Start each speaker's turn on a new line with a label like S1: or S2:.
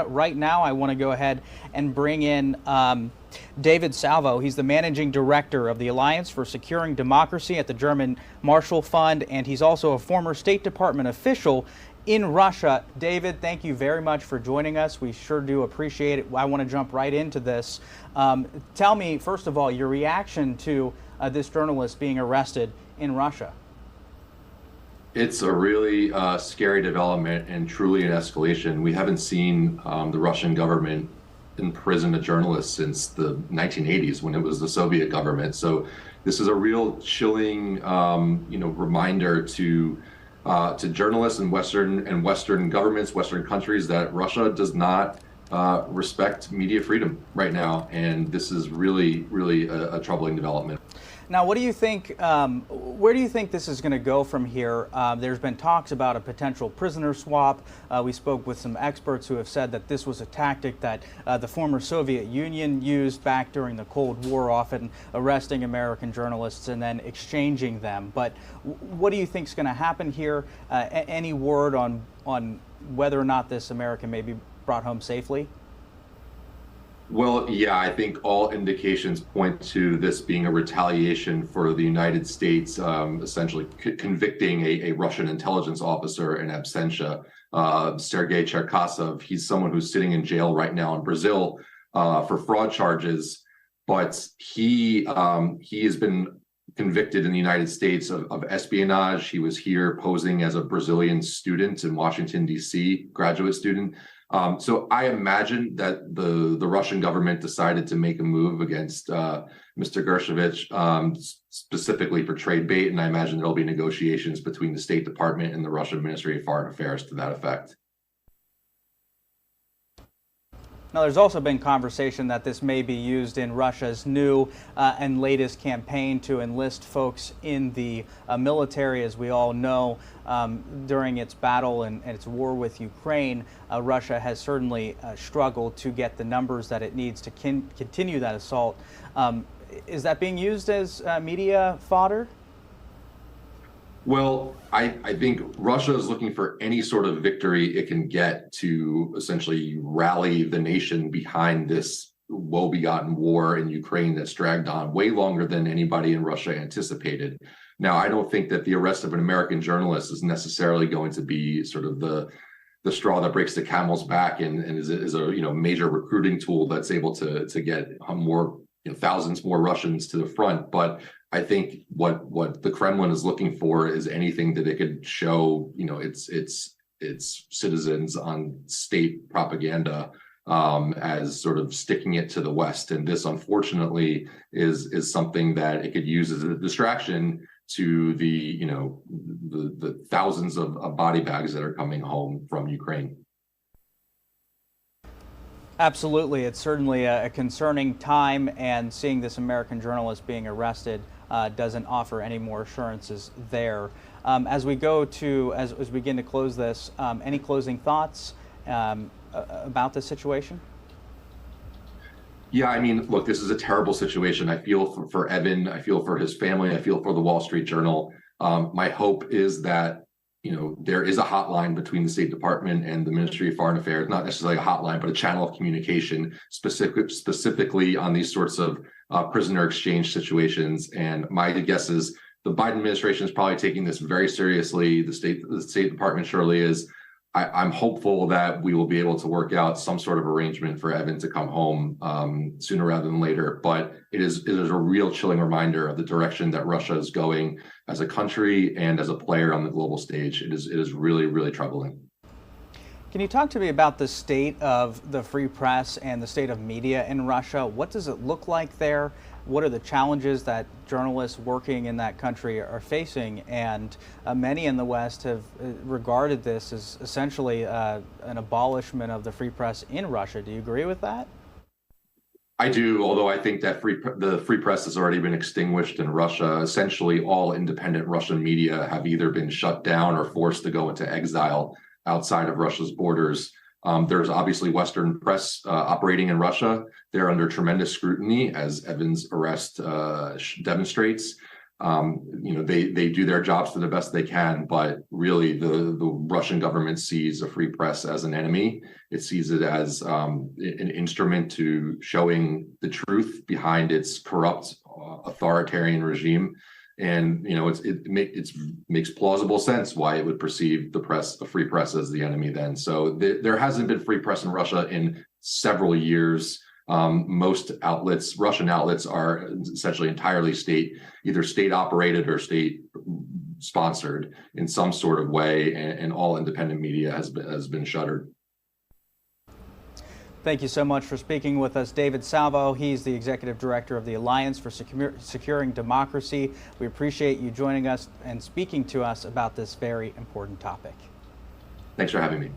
S1: right now I want to go ahead and bring in David Salvo. He's the managing director of the Alliance for Securing Democracy at the German Marshall Fund, and he's also a former State Department official in Russia. David, thank you very much for joining us. We sure do appreciate it. I want to jump right into this. Tell me, first of all, your reaction to this journalist being arrested in Russia.
S2: It's a really scary development and truly an escalation. We haven't seen the Russian government imprison a journalist since the 1980s when it was the Soviet government. So this is a real chilling, reminder to journalists and Western governments, Western countries, that Russia does not respect media freedom right now, and this is really a troubling development.
S1: Now, what do you think? Where do you think this is going to go from here? There's been talks about a potential prisoner swap. We spoke with some experts who have said that this was a tactic that the former Soviet Union used back during the Cold War, often arresting American journalists and then exchanging them. But what do you think is going to happen here? Any word on whether or not this American may be brought home safely?
S2: Well, yeah, I think all indications point to this being a retaliation for the United States essentially convicting a Russian intelligence officer in absentia, Sergei Cherkasov. He's someone who's sitting in jail right now in Brazil for fraud charges, but he has been convicted in the United States of espionage. He was here posing as a Brazilian student in Washington, D.C., graduate student. So I imagine that the Russian government decided to make a move against Mr. Gershkovich specifically for trade bait, and I imagine there'll be negotiations between the State Department and the Russian Ministry of Foreign Affairs to that effect.
S1: Now, there's also been conversation that this may be used in Russia's new and latest campaign to enlist folks in the military. As we all know, during its battle and its war with Ukraine, Russia has certainly struggled to get the numbers that it needs to continue that assault. Is that being used as media fodder?
S2: Well, I think Russia is looking for any sort of victory it can get to essentially rally the nation behind this woe-begotten war in Ukraine that's dragged on way longer than anybody in Russia anticipated. Now, I don't think that the arrest of an American journalist is necessarily going to be sort of the straw that breaks the camel's back and is a major recruiting tool that's able to get more thousands more Russians to the front. But I think what the Kremlin is looking for is anything that it could show, its citizens on state propaganda as sort of sticking it to the West. And this, unfortunately, is something that it could use as a distraction to the thousands of body bags that are coming home from Ukraine.
S1: Absolutely. It's certainly a concerning time, and seeing this American journalist being arrested doesn't offer any more assurances there. As we begin to close this, any closing thoughts about this situation?
S2: Yeah, I mean, look, this is a terrible situation. I feel for Evan. I feel for his family. I feel for the Wall Street Journal. My hope is that there is a hotline between the State Department and the Ministry of Foreign Affairs, not necessarily a hotline, but a channel of communication specifically on these sorts of prisoner exchange situations. And my guess is the Biden administration is probably taking this very seriously. The State Department surely is. I'm hopeful that we will be able to work out some sort of arrangement for Evan to come home sooner rather than later. But it is a real chilling reminder of the direction that Russia is going as a country and as a player on the global stage. It is really troubling.
S1: Can you talk to me about the state of the free press and the state of media in Russia? What does it look like there? What are the challenges that journalists working in that country are facing? And many in the West have regarded this as essentially an abolishment of the free press in Russia. Do you agree with that?
S2: I do, although I think that the free press has already been extinguished in Russia. Essentially, all independent Russian media have either been shut down or forced to go into exile outside of Russia's borders. There's obviously Western press operating in Russia. They're under tremendous scrutiny, as Evan's arrest demonstrates. They do their jobs to the best they can, but really the Russian government sees a free press as an enemy. It sees it as an instrument to showing the truth behind its corrupt authoritarian regime. And it makes plausible sense why it would perceive the free press as the enemy then. So there hasn't been free press in Russia in several years. Most outlets, Russian outlets, are essentially entirely either state operated or state sponsored in some sort of way, and all independent media has been shuttered.
S1: Thank you so much for speaking with us, David Salvo. He's the executive director of the Alliance for Securing Democracy. We appreciate you joining us and speaking to us about this very important topic.
S2: Thanks for having me.